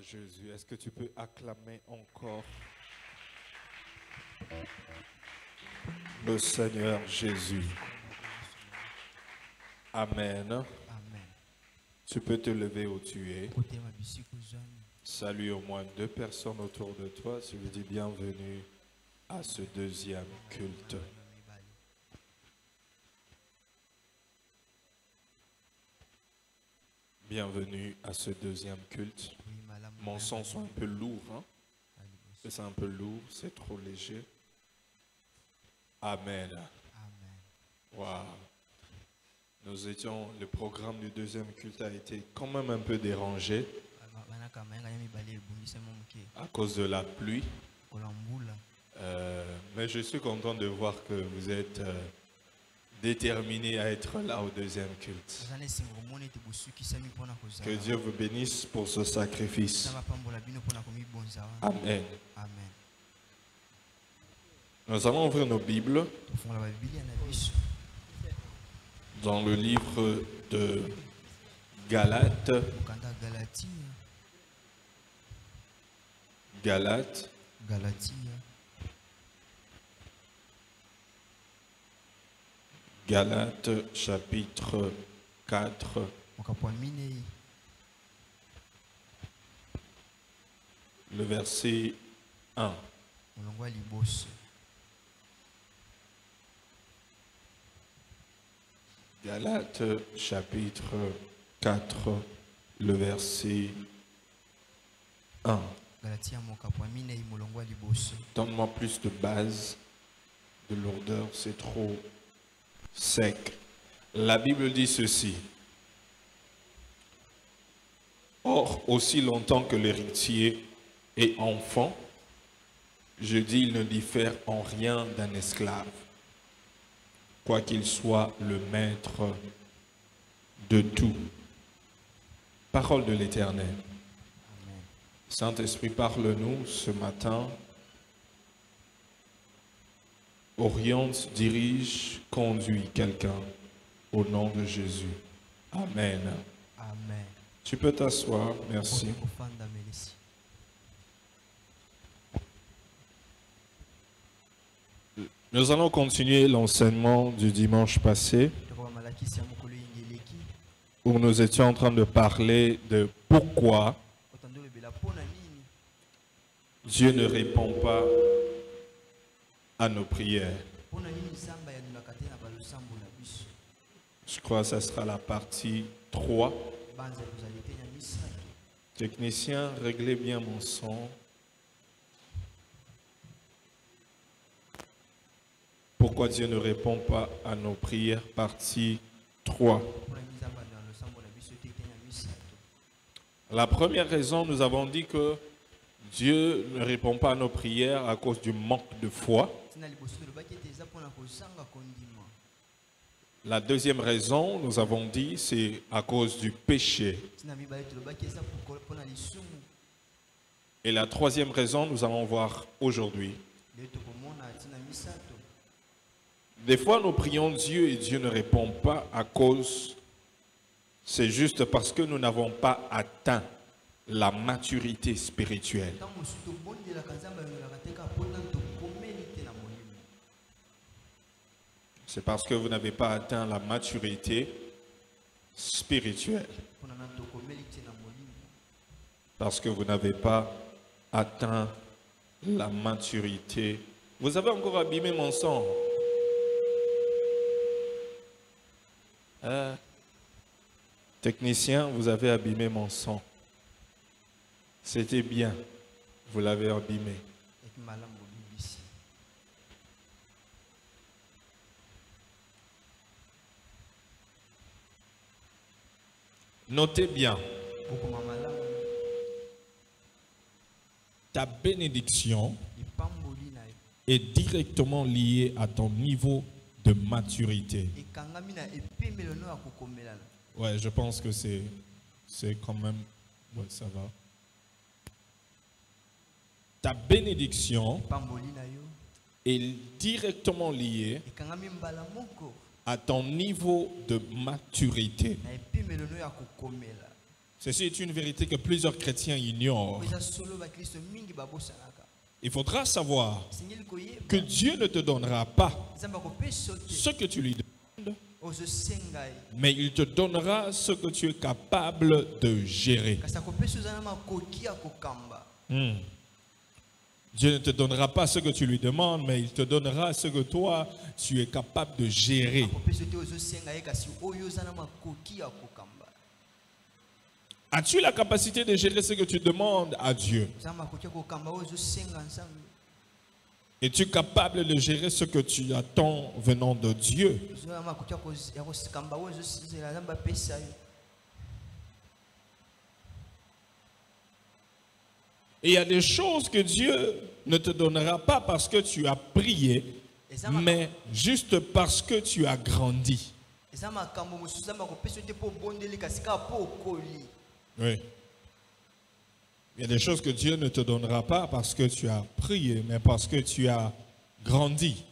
Jésus. Est-ce que tu peux acclamer encore le Seigneur Jésus? Amen. Amen. Tu peux te lever où tu es. Salue au moins 2 personnes autour de toi. Tu lui dis bienvenue à ce deuxième culte. Bienvenue à ce deuxième culte. Mon son soit un peu lourd, hein? C'est un peu lourd, c'est trop léger. Amen. Wow. Nous étions, le programme du deuxième culte a été quand même un peu dérangé à cause de la pluie. Mais je suis content de voir que vous êtes déterminés à être là au deuxième culte. Que Dieu vous bénisse pour ce sacrifice. Amen. Nous allons ouvrir nos Bibles dans le livre de Galates. Galates chapitre 4. Le verset 1. Galates chapitre 4, le verset 1. Donne-moi plus de base, de lourdeur, c'est trop sec. La Bible dit ceci. Or, aussi longtemps que l'héritier est enfant, je dis, il ne diffère en rien d'un esclave, quoiqu'il soit le maître de tout. Parole de l'Éternel. Saint-Esprit, parle-nous ce matin. Oriente, dirige, conduit quelqu'un au nom de Jésus. Amen. Amen. Tu peux t'asseoir, merci. Nous allons continuer l'enseignement du dimanche passé où nous étions en train de parler de pourquoi Dieu ne répond pas à nos prières. Je crois que ça sera la partie 3. Technicien, réglez bien mon son. Pourquoi Dieu ne répond pas à nos prières, partie 3. La première raison, nous avons dit que Dieu ne répond pas à nos prières à cause du manque de foi. La deuxième raison, nous avons dit, c'est à cause du péché. Et la troisième raison, nous allons voir aujourd'hui. Des fois, nous prions Dieu et Dieu ne répond pas à cause, c'est juste parce que nous n'avons pas atteint la maturité spirituelle. C'est parce que vous n'avez pas atteint la maturité spirituelle. Parce que vous n'avez pas atteint la maturité. Vous avez encore abîmé mon sang. Technicien, vous avez abîmé mon son. C'était bien. Vous l'avez abîmé. Notez bien. Ta bénédiction est directement liée à ton niveau de maturité. Ouais, je pense que c'est quand même... Ouais, ça va. Ta bénédiction est directement liée à ton niveau de maturité. Ceci est une vérité que plusieurs chrétiens ignorent. Il faudra savoir que Dieu ne te donnera pas ce que tu lui demandes, mais il te donnera ce que tu es capable de gérer. Dieu ne te donnera pas ce que tu lui demandes, mais il te donnera ce que toi, tu es capable de gérer. As-tu la capacité de gérer ce que tu demandes à Dieu? Es-tu capable de gérer ce que tu attends venant de Dieu? Et il y a des choses que Dieu ne te donnera pas parce que tu as prié, mais juste parce que tu as grandi. Oui. Il y a des choses que Dieu ne te donnera pas parce que tu as prié, mais parce que tu as grandi.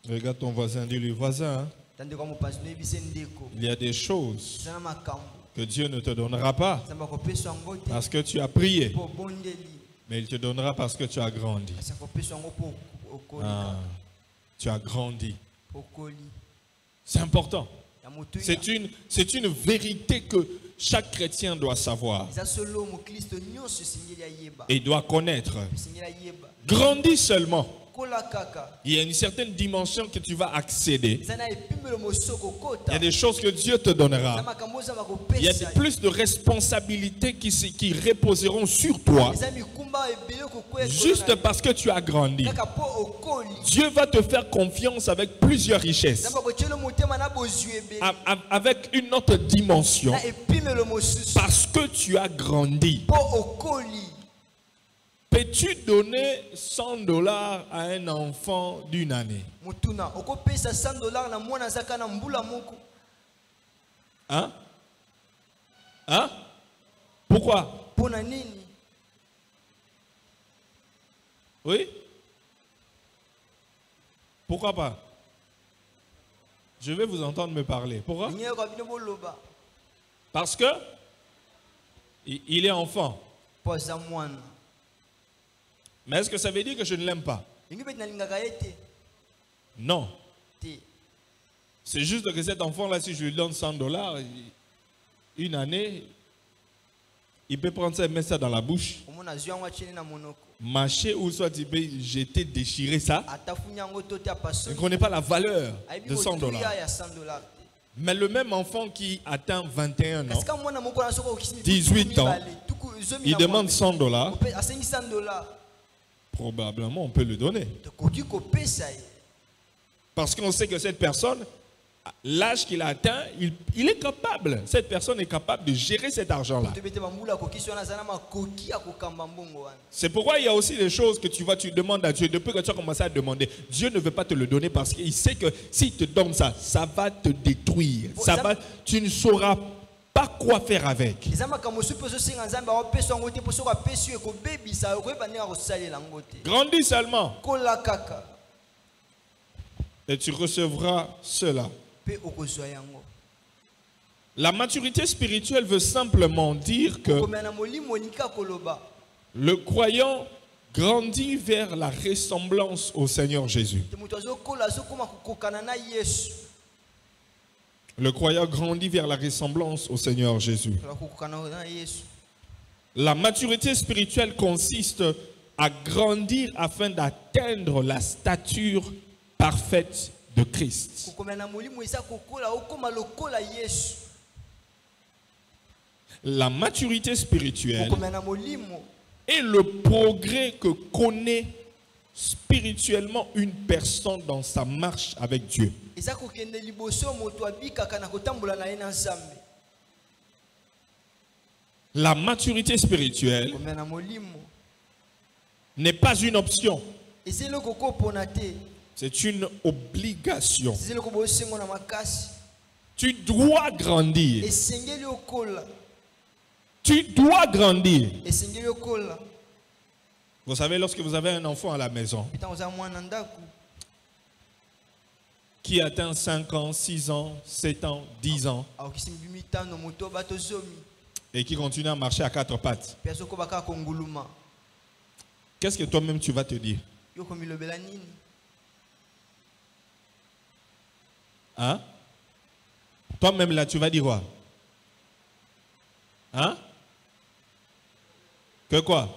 Regarde ton voisin, dis-lui, voisin, hein? Il y a des choses que Dieu ne te donnera pas parce que tu as prié, mais il te donnera parce que tu as grandi. Ah, tu as grandi. C'est important. C'est une vérité que chaque chrétien doit savoir et doit connaître. Grandis seulement. Il y a une certaine dimension que tu vas accéder. Il y a des choses que Dieu te donnera. Il y a plus de responsabilités qui reposeront sur toi juste parce que tu as grandi. Dieu va te faire confiance avec plusieurs richesses, avec une autre dimension, parce que tu as grandi. Peux-tu donner $100 à un enfant d'une année? Hein? Hein? Pourquoi? Oui? Pourquoi pas? Je vais vous entendre me parler. Pourquoi? Parce que il est enfant. Mais est-ce que ça veut dire que je ne l'aime pas? Non. C'est juste que cet enfant-là, si je lui donne $100, une année, il peut prendre ça et mettre ça dans la bouche, mâcher ou soit il peut jeter, déchirer ça. Il ne connaît pas la valeur de $100. Mais le même enfant qui atteint 21 ans, 18 ans, il demande $100. Probablement, on peut le donner. Parce qu'on sait que cette personne, l'âge qu'il a atteint, il est capable. Cette personne est capable de gérer cet argent-là. C'est pourquoi il y a aussi des choses que tu demandes à Dieu. Depuis que tu as commencé à demander, Dieu ne veut pas te le donner parce qu'il sait que s'il te donne ça, ça va te détruire. Tu ne sauras pas quoi faire avec. Grandis seulement et tu recevras cela. La maturité spirituelle veut simplement dire que le croyant grandit vers la ressemblance au Seigneur Jésus. Le croyant grandit vers la ressemblance au Seigneur Jésus. La maturité spirituelle consiste à grandir afin d'atteindre la stature parfaite de Christ. La maturité spirituelle est le progrès que connaît spirituellement une personne dans sa marche avec Dieu. La maturité spirituelle n'est pas une option. C'est une obligation. Tu dois grandir. Tu dois grandir. Vous savez, lorsque vous avez un enfant à la maison, qui atteint 5 ans, 6 ans, 7 ans, 10 ans et qui continue à marcher à 4 pattes. Qu'est-ce que toi-même tu vas te dire? Hein? Toi-même là, tu vas dire quoi? Hein? Que quoi?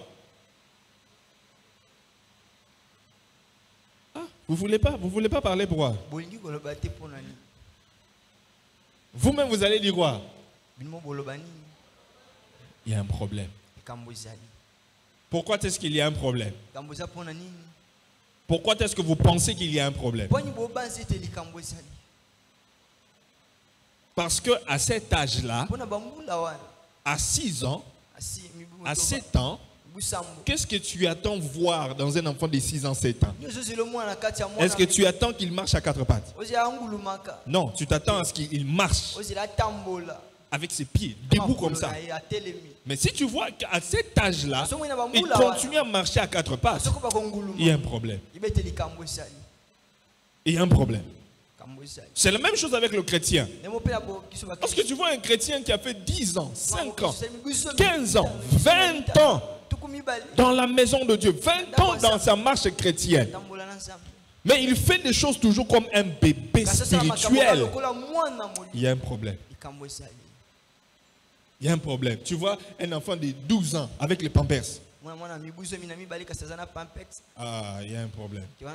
Ah, vous voulez pas parler pourquoi? Vous-même vous allez dire quoi? Il y a un problème. Pourquoi est-ce qu'il y a un problème? Pourquoi est-ce que vous pensez qu'il y a un problème? Parce que à cet âge-là, à 6 ans, à 7 ans, qu'est-ce que tu attends voir dans un enfant de 6 ans, 7 ans? Est-ce que tu attends qu'il marche à 4 pattes? Non, tu t'attends à ce qu'il marche avec ses pieds, debout comme ça. Mais si tu vois qu'à cet âge-là, il continue à marcher à 4 pattes, il y a un problème. Il y a un problème. C'est la même chose avec le chrétien. Parce que tu vois un chrétien qui a fait 10 ans, 5 ans, 15 ans, 20 ans dans la maison de Dieu, 20 ans dans sa marche chrétienne. Mais il fait des choses toujours comme un bébé spirituel. Il y a un problème. Il y a un problème. Tu vois un enfant de 12 ans avec les pampers. Ah, il y a un problème. Il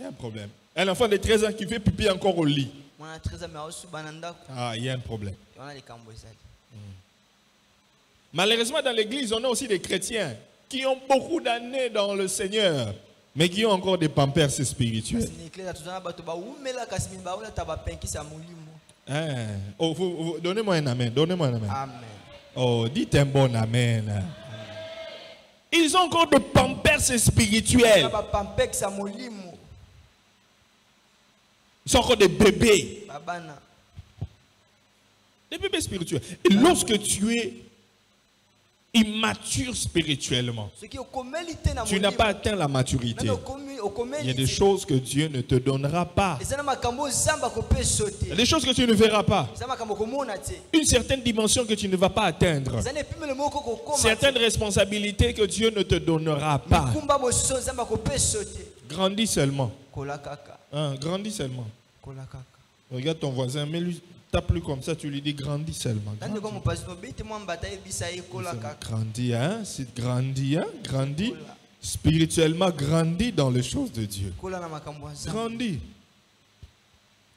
y a un problème. Un enfant de 13 ans qui fait pipi encore au lit. Ah, il y a un problème. Malheureusement, dans l'église, on a aussi des chrétiens qui ont beaucoup d'années dans le Seigneur, mais qui ont encore des pampers spirituels. Hein? Oh, donnez-moi un amen. Donnez-moi un amen. Amen. Oh, dites un bon amen. Ils ont encore des pampers spirituels. Ils sont encore des bébés. Des bébés spirituels. Et lorsque tu es immature spirituellement, tu n'as pas atteint la maturité. Il y a des choses que Dieu ne te donnera pas. Il y a des choses que tu ne verras pas. Une certaine dimension que tu ne vas pas atteindre. Certaines responsabilités que Dieu ne te donnera pas. Grandis seulement. Hein, grandis seulement. Regarde ton voisin, mais lui, tape-lui comme ça, tu lui dis grandis seulement. Grandis, hein? C'est grandis, hein? Grandis. Spirituellement, grandis dans les choses de Dieu. Grandis.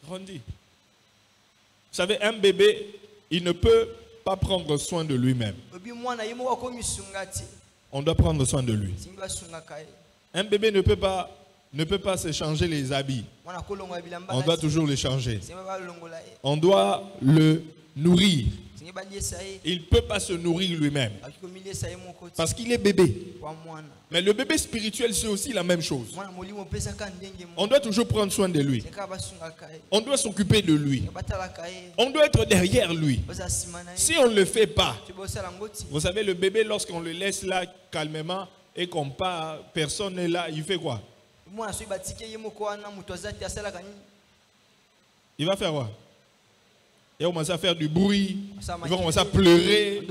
Grandis. Vous savez, un bébé, il ne peut pas prendre soin de lui-même. On doit prendre soin de lui. Un bébé ne peut pas se changer les habits. On doit toujours les changer. On doit le nourrir. Il ne peut pas se nourrir lui-même parce qu'il est bébé. Mais le bébé spirituel, c'est aussi la même chose. On doit toujours prendre soin de lui. On doit s'occuper de lui. On doit être derrière lui. Si on ne le fait pas, vous savez, le bébé, lorsqu'on le laisse là calmement et qu'on part, personne n'est là, il fait quoi? Il va faire quoi? Il va commencer à faire du bruit, il va commencer à pleurer,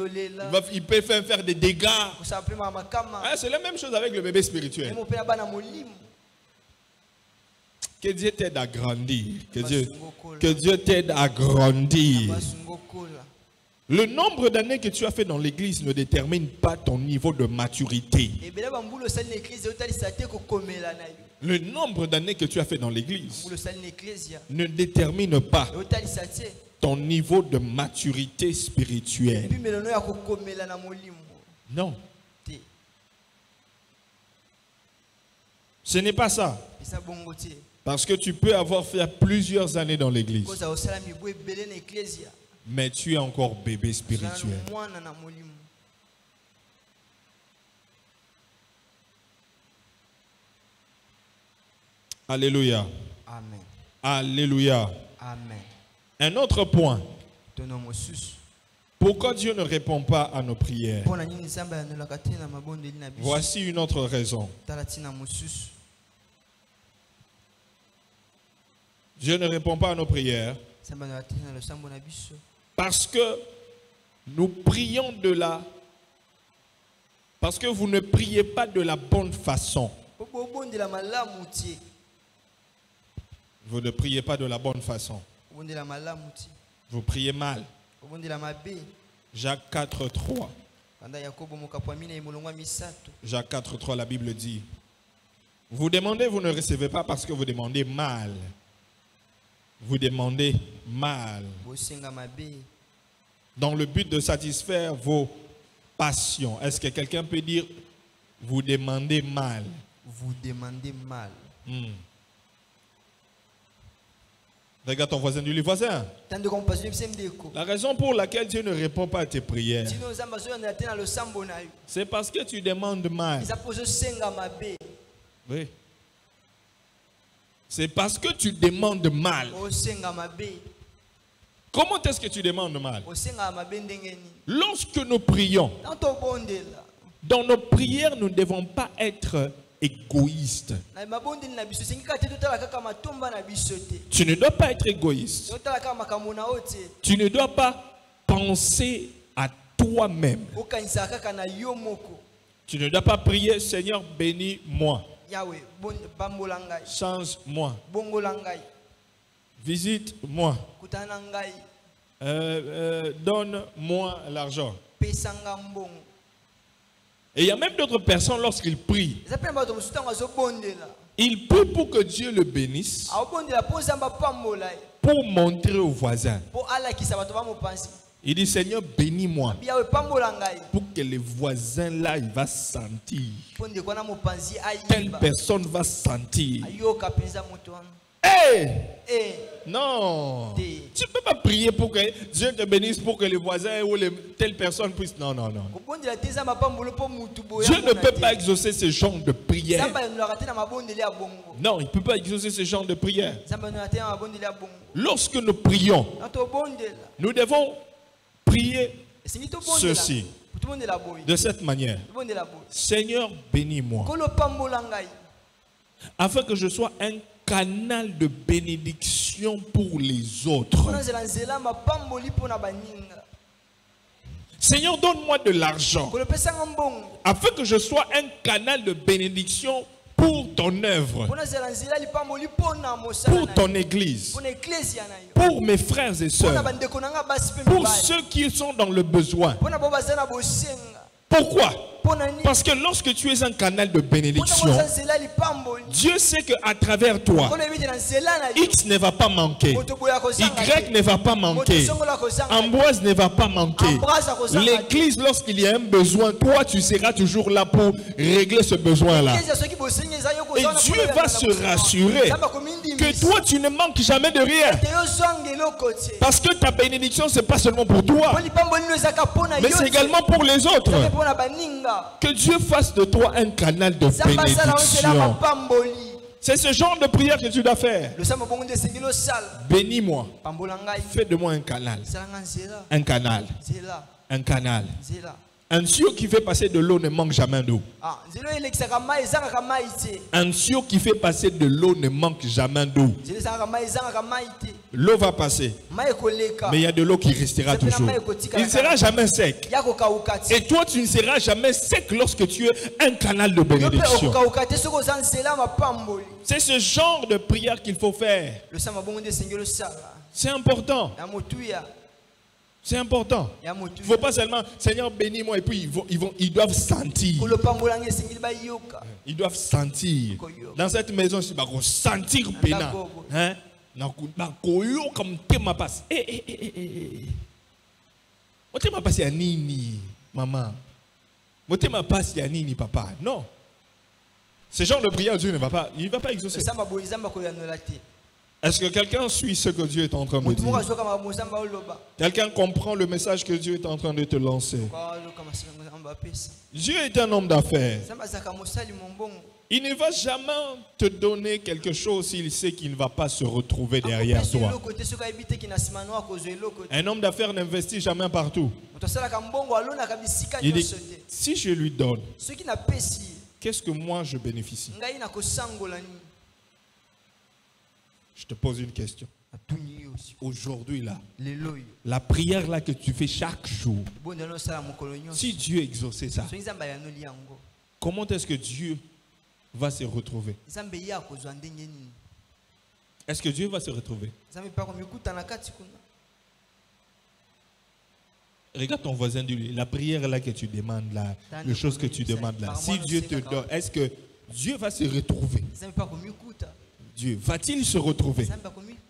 il peut faire des dégâts. C'est la même chose avec le bébé spirituel. Que Dieu t'aide à grandir. Que Dieu t'aide à grandir. Le nombre d'années que tu as fait dans l'église ne détermine pas ton niveau de maturité. Le nombre d'années que tu as fait dans l'église ne détermine pas ton niveau de maturité spirituelle. Non. Ce n'est pas ça. Parce que tu peux avoir fait plusieurs années dans l'église, mais tu es encore bébé spirituel. Alléluia. Amen. Alléluia. Amen. Un autre point. Pourquoi Dieu ne répond pas à nos prières? Voici une autre raison. Dieu ne répond pas à nos prières parce que nous prions de la... Parce que vous ne priez pas de la bonne façon. Vous ne priez pas de la bonne façon. Vous priez mal. Jacques 4,3. Jacques 4,3, la Bible dit: vous demandez, vous ne recevez pas parce que vous demandez mal. Vous demandez mal. Dans le but de satisfaire vos passions. Est-ce que quelqu'un peut dire vous demandez mal? Vous demandez mal. Regarde ton voisin, dis-lui: voisin, la raison pour laquelle Dieu ne répond pas à tes prières, c'est parce que tu demandes mal. Oui. C'est parce que tu demandes mal. Comment est-ce que tu demandes mal? Lorsque nous prions, dans nos prières, nous ne devons pas être égoïste. Tu ne dois pas être égoïste. Tu ne dois pas penser à toi-même. Tu ne dois pas prier: Seigneur, bénis-moi, change-moi, visite-moi, donne-moi l'argent. Et il y a même d'autres personnes, lorsqu'ils prient, ils prient pour que Dieu le bénisse, pour montrer aux voisins. Il dit: Seigneur, bénis-moi, pour que les voisins là, ils vont sentir. Telle personne va sentir. Hey! Non. Tu ne peux pas prier pour que Dieu te bénisse pour que les voisins ou telle personne puisse. Non, non, non. Dieu ne peut pas exaucer ce genre de prière. Non, il ne peut pas exaucer ce genre de prière. Lorsque nous prions, nous devons prier ceci de cette manière: Seigneur, bénis-moi, afin que je sois un canal de bénédiction pour les autres. Seigneur, donne-moi de l'argent afin que je sois un canal de bénédiction pour ton œuvre, pour ton église, pour mes frères et sœurs, pour ceux qui sont dans le besoin. Pourquoi? Parce que lorsque tu es un canal de bénédiction, Dieu sait qu'à travers toi, X ne va pas manquer, Y ne va pas manquer, Ambroise ne va pas manquer. L'église, lorsqu'il y a un besoin, toi tu seras toujours là pour régler ce besoin-là. Et Dieu va se rassurer que toi tu ne manques jamais de rien. Parce que ta bénédiction, ce n'est pas seulement pour toi, mais c'est également pour les autres. Que Dieu fasse de toi un canal de bénédiction. C'est ce genre de prière que tu dois faire. Bénis-moi. Fais de moi un canal. Un canal. Un canal. Un tuyau qui fait passer de l'eau ne manque jamais d'eau. Un tuyau qui fait passer de l'eau ne manque jamais d'eau. L'eau va passer, mais il y a de l'eau qui restera toujours. Il ne sera jamais sec. Et toi, tu ne seras jamais sec lorsque tu es un canal de bénédiction. C'est ce genre de prière qu'il faut faire. C'est important. C'est important. Il ne faut pas seulement Seigneur bénis-moi et puis ils doivent sentir. Ils doivent sentir. Dans cette maison, ils vont sentir pénal. Hein? Comme ma passe. Ma passe ya nini, maman. Ma passe ya nini, papa. Non. Ce genre de prière, Dieu ne va pas. Il ne va pas exaucer. Est-ce que quelqu'un suit ce que Dieu est en train de dire? Quelqu'un comprend le message que Dieu est en train de te lancer? Dieu est un homme d'affaires. Il ne va jamais te donner quelque chose s'il sait qu'il ne va pas se retrouver derrière toi. Un homme d'affaires n'investit jamais partout. Il dit, si je lui donne, qu'est-ce que moi je bénéficie? Je te pose une question. atuni yo siko Aujourd'hui là, lelo yo la prière là que tu fais chaque jour, bondelo sala mokolo nyonso si Dieu exauçait ça, so nzambe yanoli yango comment est-ce que Dieu va se retrouver? nzambe ya kozwa ndenge nini Est-ce que Dieu va se retrouver? nzambe pa komikuta na kati kuna Regarde ton voisin, dis-lui, la prière là que tu demandes là, les choses que tu demandes là, si Dieu te donne, est-ce que Dieu va se retrouver? nzambe pa komikuta Dieu va-t-il se retrouver? nzambe pa komituka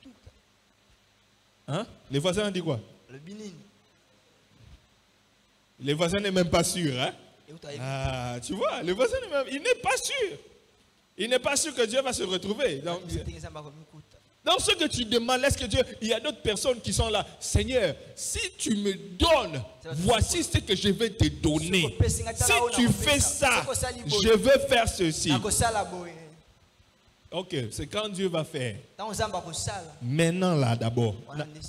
Hein? Les voisins ont dit quoi? le binini Les voisins n'est même pas sûr. Hein? et utaye Ah, tu vois, le voisin il n'est pas sûr. Il n'est pas sûr que Dieu va se retrouver. Donc, nzambe pa komikuta dans ce que tu demandes, est-ce que Dieu, il y a d'autres personnes qui sont là. Seigneur, si tu me donnes, voici ce que je vais te donner. Si tu fais ça, je vais faire ceci. nakosala boye Ok, c'est quand Dieu va faire. ntango nzambe akosala Maintenant là d'abord.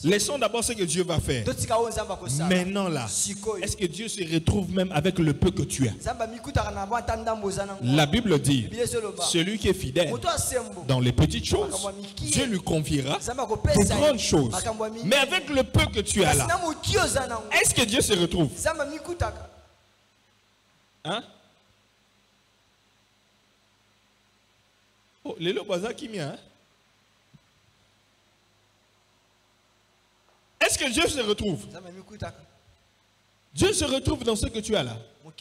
Laissons d'abord ce que Dieu va faire. totika oyo nzambe akosala Maintenant là. sikoyo Est-ce que Dieu se retrouve même avec le peu que tu as? nzambe amikutaka na bo ata ndambo oza nango La Bible dit, Biblia ezoloba celui qui est fidèle moto asembo dans les petites choses, Dieu lui confiera nzambe de akopesa grandes choses. makambo ya minene. Mais avec le peu que tu as kasi là, na moki oza nango est-ce que Dieu se retrouve? nzambe amikutaka Hein? Oh, les lots qui mien. Hein? Est-ce que Dieu se retrouve? nzambe amikutaka Dieu se retrouve dans ce que tu as là.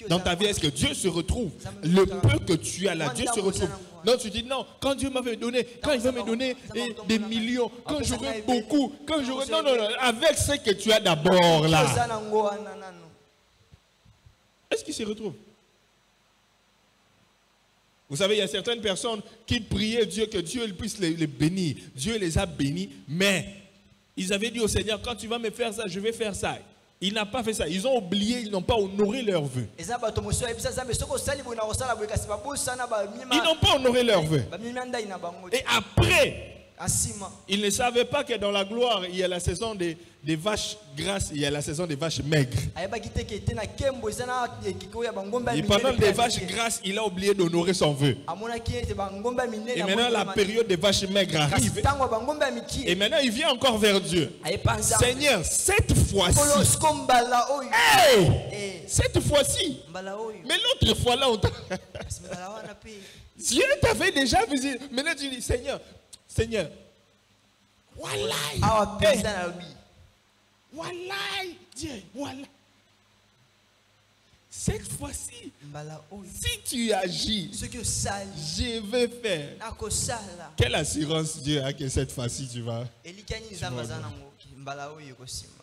Dans ta vie, est-ce que Dieu se retrouve? Le peu que tu as là, Dieu se retrouve. Non, tu dis non, quand Dieu m'avait donné, quand il va me donner des millions, quand j'aurai beaucoup, quand j'aurai... Non, non, non, avec ce que tu as d'abord oza là. nango wana nano Est-ce qu'il se retrouve? Vous savez, il y a certaines personnes qui priaient Dieu que Dieu puisse les bénir. Dieu les a bénis, mais ils avaient dit au Seigneur, quand tu vas me faire ça, je vais faire ça. Il n'a pas fait ça. Ils ont oublié, ils n'ont pas honoré leur vœu. eza bato mosusu ayebisa nzambe soki osali boye na kosala boye kasi babosana Ils n'ont pas honoré leur vœu. bamima ndai na bango te Et après, asima ils ne savaient pas que dans la gloire, il y a la saison des vaches grasses, il y a la saison des vaches maigres. ayebaki te ke te na nkembo eza na ekiko oyo ya bangombe ya Et minene pendant mpe les ya vaches mike. grasses, il a oublié d'honorer son vœu. amonaki ete bangombe ya minene Et ya maintenant, la mokili période des vaches maigres kasi arrive. ntango ya bangombe ya Et mikie maintenant, il vient encore vers Dieu. ayepa nzambe Seigneur, cette fois-ci, kolosko mbala oyo hey, Eh, cette fois-ci, mbala oyo mais l'autre fois là, kasi mbala wana mpe Dieu t'avait déjà visité. Maintenant, tu dis, Seigneur, Seigneur, Wallahi, awa hey, mpenza na lobi Wallahi, Dieu, Wallahi. Cette fois-ci, mbala oyo si tu agis, soki osali je vais faire. nakosala Quelle assurance Dieu a que cette fois-ci tu vas? elikani nzambe aza nango mbala oyo ekosimba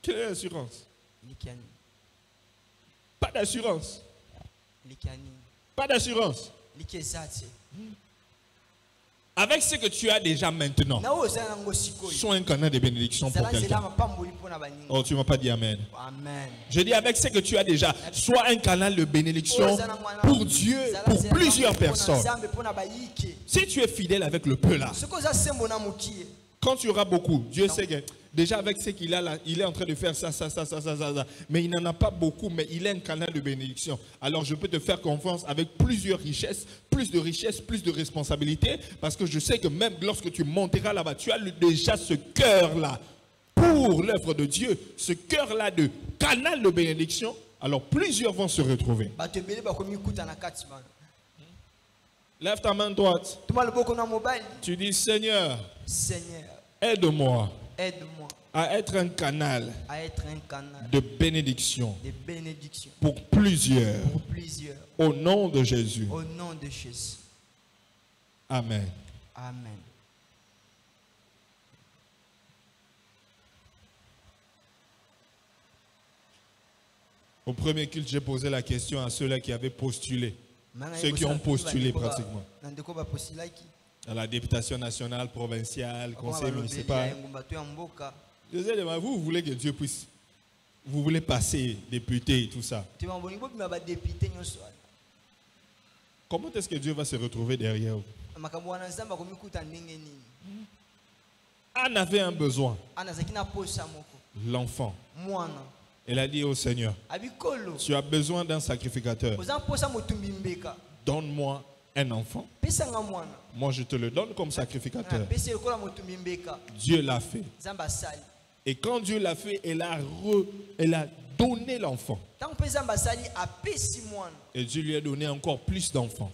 Quelle est l'assurance? elikani Pas d'assurance. elikani Pas d'assurance. eliki eza te Avec ce que tu as déjà maintenant, na oyo ozala nango sikoyo sois un canal de bénédiction pour zala nzela quelqu'un. mapamboli mpo na baninga Oh, tu ne m'as pas dit Amen. amen Je dis avec ce que tu as déjà, sois un canal de bénédiction pour Dieu, pour plusieurs personnes. nzambe mpo na bayike Si tu es fidèle avec le peu là, soki oza sembo na mokie quand tu auras beaucoup, Dieu sait que déjà avec ce qu'il a là, il est en train de faire ça. Mais il n'en a pas beaucoup, mais il est un canal de bénédiction. Alors je peux te faire confiance avec plusieurs richesses, plus de responsabilités, parce que je sais que même lorsque tu monteras là-bas, tu as déjà ce cœur-là pour l'œuvre de Dieu, ce cœur-là de canal de bénédiction. Alors plusieurs vont se retrouver. bato ebele bakomikuta na kati bana Lève ta main droite. toma loboko na mobali Tu dis, Seigneur, seigneur aide-moi aide-moi à être un canal à être un canal de bénédiction de bénédiction pour plusieurs. pour plusieurs Au nom de Jésus. au nom de Jésus Amen. amen Au premier culte, j'ai posé la question à ceux-là qui avaient postulé, ceux qui ont postulé pratiquement, nandeko bapostilaki à la députation nationale, provinciale, conseil municipal. engumba to ya mboka Je disais, vous voulez que Dieu puisse, vous voulez passer député et tout ça. tema bolingi bobima badepute nyonso wana Comment est-ce que Dieu va se retrouver derrière vous? makambo wana nzambe akomikuta ndenge nini Anne avait un besoin, ana azalaki na posa moko l'enfant. mwana Elle a dit au Seigneur, abikolo tu as besoin d'un sacrificateur. oza mposa motumbi mbeka Donne-moi un enfant. Moi, je te le donne comme sacrificateur. Dieu l'a fait. Et quand Dieu l'a fait, elle a donné l'enfant. Et Dieu lui a donné encore plus d'enfants.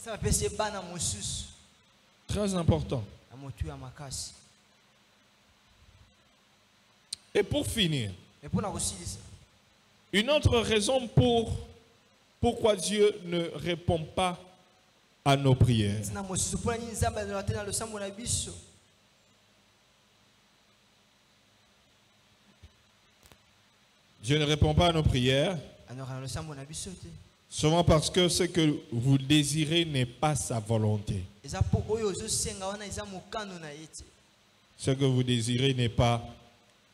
Très important. Et pour finir, une autre raison pourquoi Dieu ne répond pas à nos prières. Dieu ne répond pas à nos prières, souvent parce que ce que vous désirez n'est pas sa volonté. Ce que vous désirez n'est pas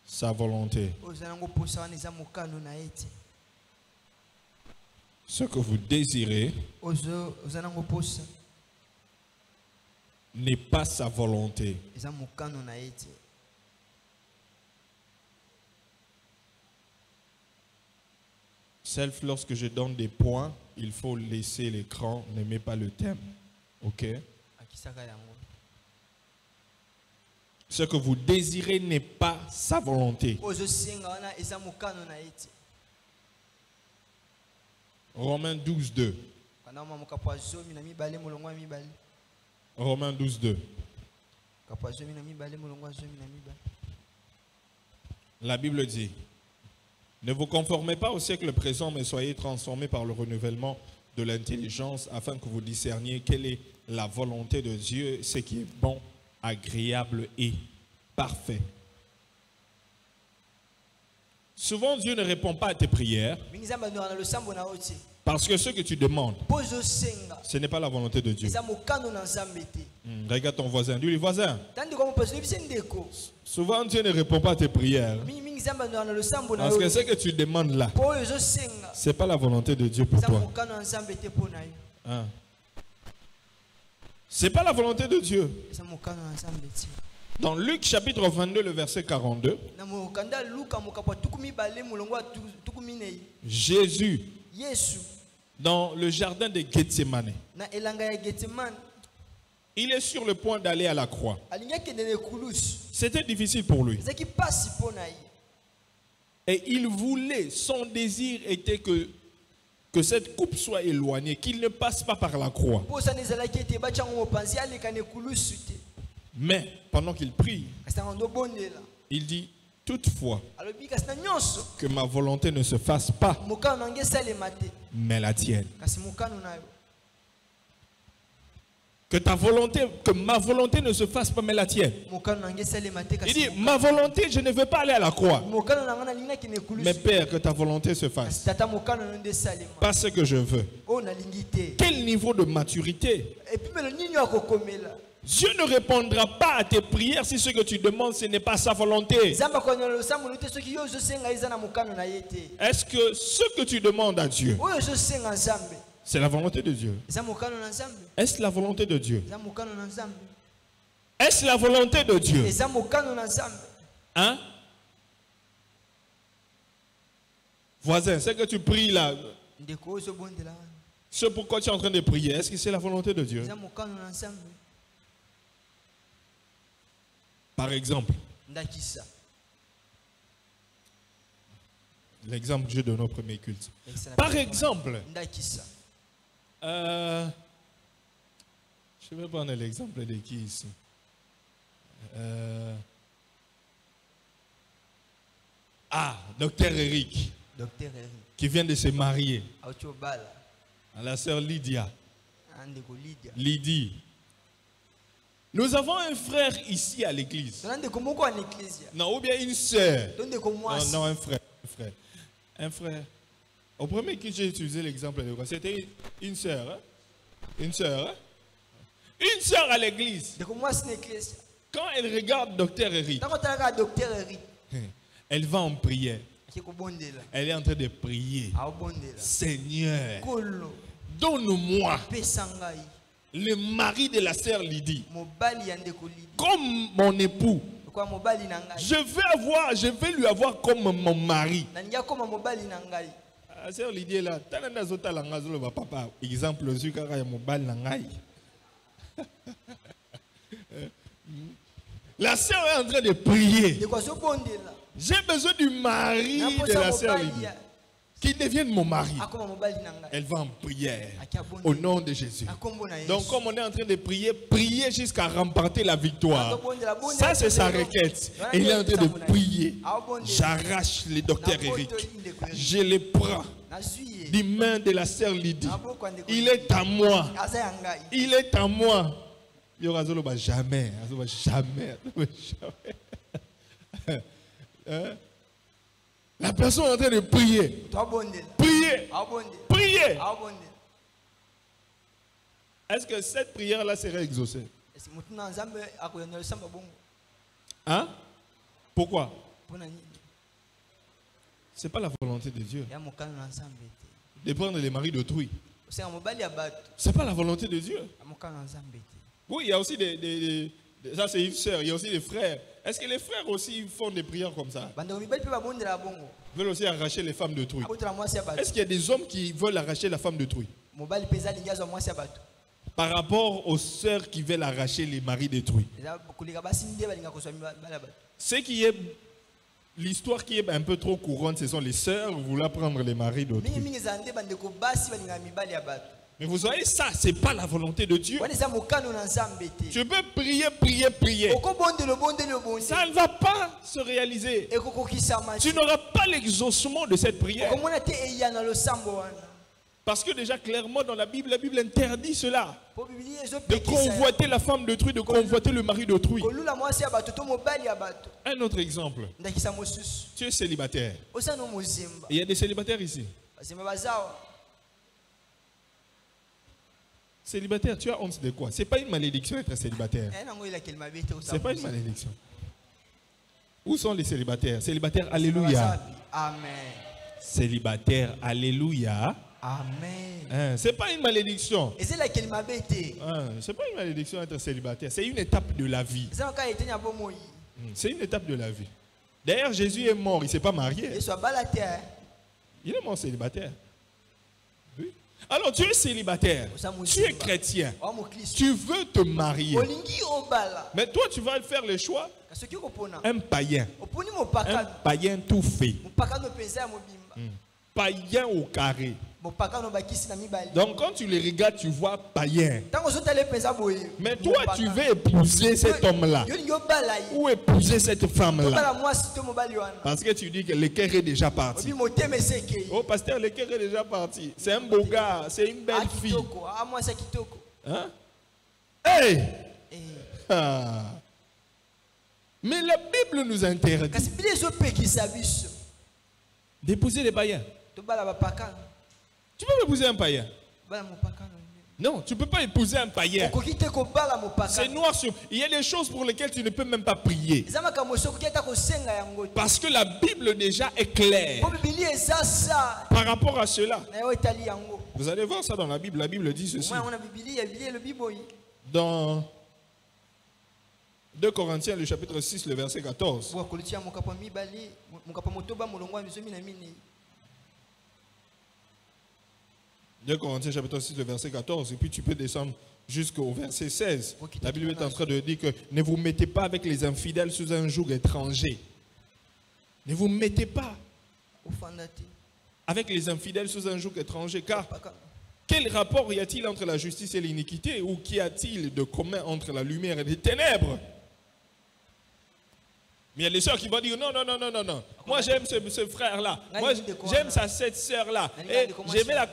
sa volonté. Ce que vous désirez n'est pas sa volonté. Self, lorsque je donne des points, il faut laisser l'écran, ne mets pas le thème. Ok? Ce que vous désirez n'est pas sa volonté. Romains 12, 2. Romains 12, 2. La Bible dit: ne vous conformez pas au siècle présent, mais soyez transformés par le renouvellement de l'intelligence, afin que vous discerniez quelle est la volonté de Dieu, ce qui est bon, agréable et parfait. Souvent, Dieu ne répond pas à tes prières parce que ce que tu demandes, ce n'est pas la volonté de Dieu. Regarde ton voisin, dis-lui: voisin, souvent Dieu ne répond pas à tes prières parce que ce que tu demandes là, ce n'est pas la volonté de Dieu pour toi. Hein? Ce n'est pas la volonté de Dieu. Dans Luc chapitre 22, le verset 42, Jésus, dans le jardin de Gethsémane, il est sur le point d'aller à la croix. C'était difficile pour lui. Et il voulait, son désir était que cette coupe soit éloignée, qu'il ne passe pas par la croix. Mais pendant qu'il prie, il dit: toutefois, que ma volonté ne se fasse pas, mais la tienne. Que ma volonté ne se fasse pas, mais la tienne. Il dit: ma volonté, je ne veux pas aller à la croix. Mais Père, que ta volonté se fasse. Pas ce que je veux. Quel niveau de maturité! Dieu ne répondra pas à tes prières si ce que tu demandes, ce n'est pas sa volonté. Est-ce que ce que tu demandes à Dieu, c'est la volonté de Dieu? Est-ce la volonté de Dieu? Est-ce la volonté de Dieu? Hein? Voisin, ce que tu pries là, ce pourquoi tu es en train de prier, est-ce que c'est la volonté de Dieu? Par exemple, l'exemple que je donne au premier culte. Par exemple, je vais prendre l'exemple de qui ici? Docteur Eric, qui vient de se marier à la sœur Lydia. Lydie. Nous avons un frère ici à l'église. Non, ou bien une sœur. Non, un frère. Un frère. Au premier que j'ai utilisé l'exemple de quoi? C'était une sœur. Hein? Une sœur. Hein? Une sœur à l'église. Quand elle regarde Docteur Eric, elle va en prière. Elle est en train de prier. Seigneur, donne-moi le mari de la sœur Lydie comme mon époux. Je vais lui avoir comme mon mari. La sœur Lydie est là. Papa, exemple, La sœur est en train de prier. De quoi se bondela. J'ai besoin du mari de la sœur Lydie. Qu'il devienne mon mari. Elle va en prière. Au nom de Jésus. Donc comme on est en train de prier, prier jusqu'à remporter la victoire. Ça c'est sa requête. Et il est en train de prier. J'arrache le docteur Eric. Je le prends des mains de la sœur Lydie. Il est à moi. Il est à moi. Il y aura jamais. Jamais. La personne est en train de prier. Prier. Prier. Est-ce que cette prière-là serait exaucée? Hein? Pourquoi? Ce n'est pas la volonté de Dieu de prendre les maris d'autrui. Ce n'est pas la volonté de Dieu. Oui, il y a aussi ça c'est une sœur, il y a aussi des frères. Est-ce que les frères aussi font des prières comme ça? Ils veulent aussi arracher les femmes d'autrui. Est-ce qu'il y a des hommes qui veulent arracher la femme d'autrui? Par rapport aux sœurs qui veulent arracher les maris d'autrui. L'histoire qui est un peu trop courante, ce sont les sœurs voulant prendre les maris d'autrui. Mais vous voyez, ça, ce n'est pas la volonté de Dieu. Tu peux prier, prier, prier. Ça ne va pas se réaliser. Tu n'auras pas l'exaucement de cette prière. Parce que déjà clairement dans la Bible interdit cela. De convoiter la femme d'autrui, de convoiter le mari d'autrui. Un autre exemple. Tu es célibataire. Il y a des célibataires ici. Célibataire, tu as honte de quoi? Ce n'est pas une malédiction être célibataire. Ce n'est pas une malédiction. Où sont les célibataires? Célibataires, alléluia. Amen. Célibataire, alléluia. Amen. Ce n'est pas une malédiction. Et c'est là qu'elle m'a bêté. Ce n'est pas une malédiction être célibataire. C'est une étape de la vie. C'est une étape de la vie. D'ailleurs, Jésus est mort. Il ne s'est pas marié. Il est mort célibataire. Oui. Alors, tu es célibataire. Tu es chrétien. Tu veux te marier. Mais toi, tu vas faire le choix. Un païen. Un païen tout fait. Païen au carré. Donc quand tu les regardes, tu vois païen. Mais toi, tu veux épouser cet homme-là. Ou épouser cette femme-là. Parce que tu dis que le cœur est déjà parti. Oh pasteur, le cœur est déjà parti. C'est un beau gars, c'est une belle fille. Hein? Hey! Ah. Mais la Bible nous interdit d'épouser les païens. Tu peux épouser un païen? Non, tu ne peux pas épouser un païen. C'est noir sur... Il y a des choses pour lesquelles tu ne peux même pas prier. Parce que la Bible déjà est claire par rapport à cela. Vous allez voir ça dans la Bible. La Bible dit ceci. Dans 2 Corinthiens, le chapitre 6, le verset 14. 2 Corinthiens chapitre 6, le verset 14, et puis tu peux descendre jusqu'au verset 16. La Bible est en train de dire que ne vous mettez pas avec les infidèles sous un joug étranger. Ne vous mettez pas avec les infidèles sous un joug étranger, car quel rapport y a-t-il entre la justice et l'iniquité, ou qu'y a-t-il de commun entre la lumière et les ténèbres? Mais il y a des sœurs qui vont dire non. Moi j'aime ce frère-là. Moi j'aime cette sœur-là. Et je vais les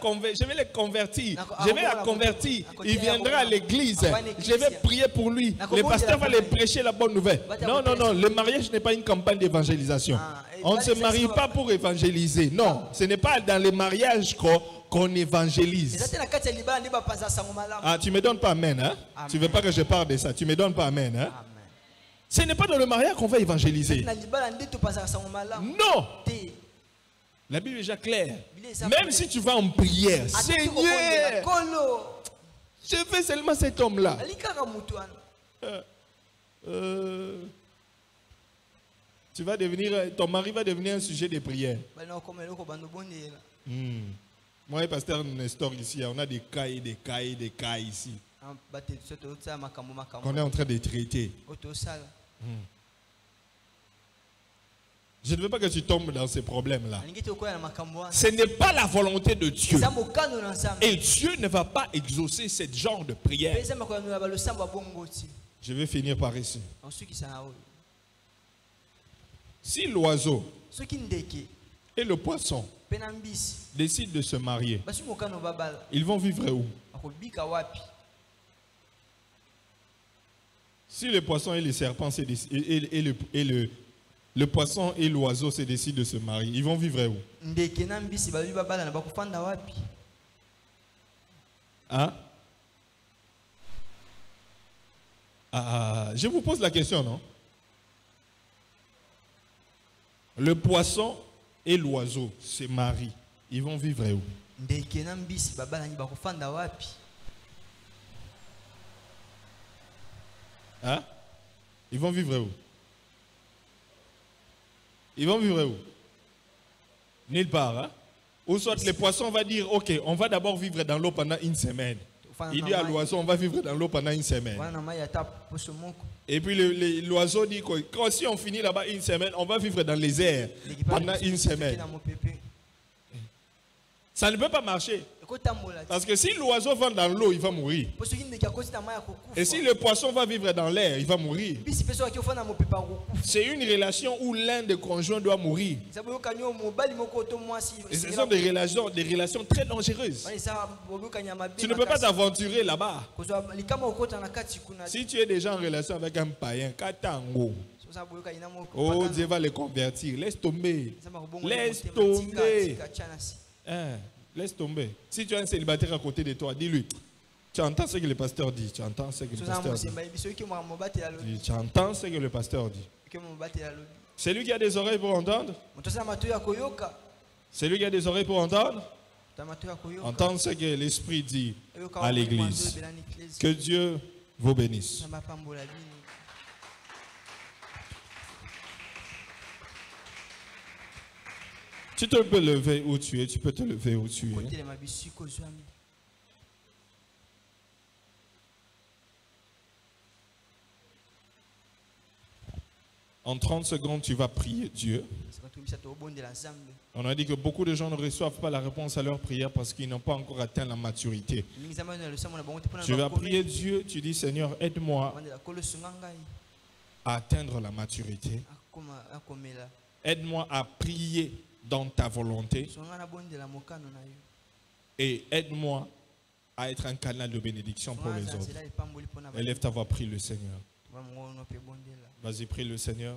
convertir. Je vais la convertir. Il viendra à l'église. Je vais prier pour lui. Le pasteur va lui prêcher la bonne nouvelle. Non. Le mariage n'est pas une campagne d'évangélisation. On ne se marie pas pour évangéliser. Non, ce n'est pas dans les mariages qu'on évangélise. Ah, tu ne me donnes pas amen, hein? Tu ne veux pas que je parle de ça. Tu ne me donnes pas amen, hein? Ce n'est pas dans le mariage qu'on va évangéliser. Non. La Bible est déjà claire. Même si tu vas en prière, Seigneur, je fais seulement cet homme-là. Ton mari va devenir un sujet de prière. Moi et pasteur Nestor ici, on a des cas et des cas et des cas ici. qu'on est en train de traiter. Je ne veux pas que tu tombes dans ces problèmes-là. Ce n'est pas la volonté de Dieu. Et Dieu ne va pas exaucer ce genre de prière. Je vais finir par ici. Si l'oiseau et le poisson décident de se marier, ils vont vivre où? Si le poisson et le serpent le poisson et l'oiseau se décident de se marier, ils vont vivre où? Hein? Je vous pose la question, non? Le poisson et l'oiseau se marient, ils vont vivre où? Hein? Ils vont vivre où? Ils vont vivre où? Nulle part. Hein? Ou soit le poisson va dire, ok, on va d'abord vivre dans l'eau pendant une semaine. Il dit à l'oiseau, on va vivre dans l'eau pendant une semaine. Et puis l'oiseau dit que si on finit là-bas une semaine, on va vivre dans les airs pendant une semaine. Ça ne peut pas marcher. Parce que si l'oiseau va dans l'eau, il va mourir. Et si le poisson va vivre dans l'air, il va mourir. C'est une relation où l'un des conjoints doit mourir. Et ce sont des relations très dangereuses. Tu ne peux pas t'aventurer là-bas. Si tu es déjà en relation avec un païen, Katango, oh, Dieu va les convertir. Laisse tomber. Laisse tomber. Laisse tomber. Si tu as un célibataire à côté de toi, dis-lui. Tu entends ce que le pasteur dit. Tu entends ce que le pasteur dit. Tu entends ce que le pasteur dit. C'est lui qui a des oreilles pour entendre. C'est lui qui a des oreilles pour entendre. Entends ce que l'Esprit dit à l'Église. Que Dieu vous bénisse. Tu te peux lever où tu es, tu peux te lever où tu es. En 30 secondes, tu vas prier Dieu. On a dit que beaucoup de gens ne reçoivent pas la réponse à leur prière parce qu'ils n'ont pas encore atteint la maturité. Tu vas prier Dieu, tu dis Seigneur, aide-moi à atteindre la maturité. Aide-moi à prier dans ta volonté et aide-moi à être un canal de bénédiction pour les autres. Élève ta voix, prie le Seigneur. Vas-y, prie le Seigneur.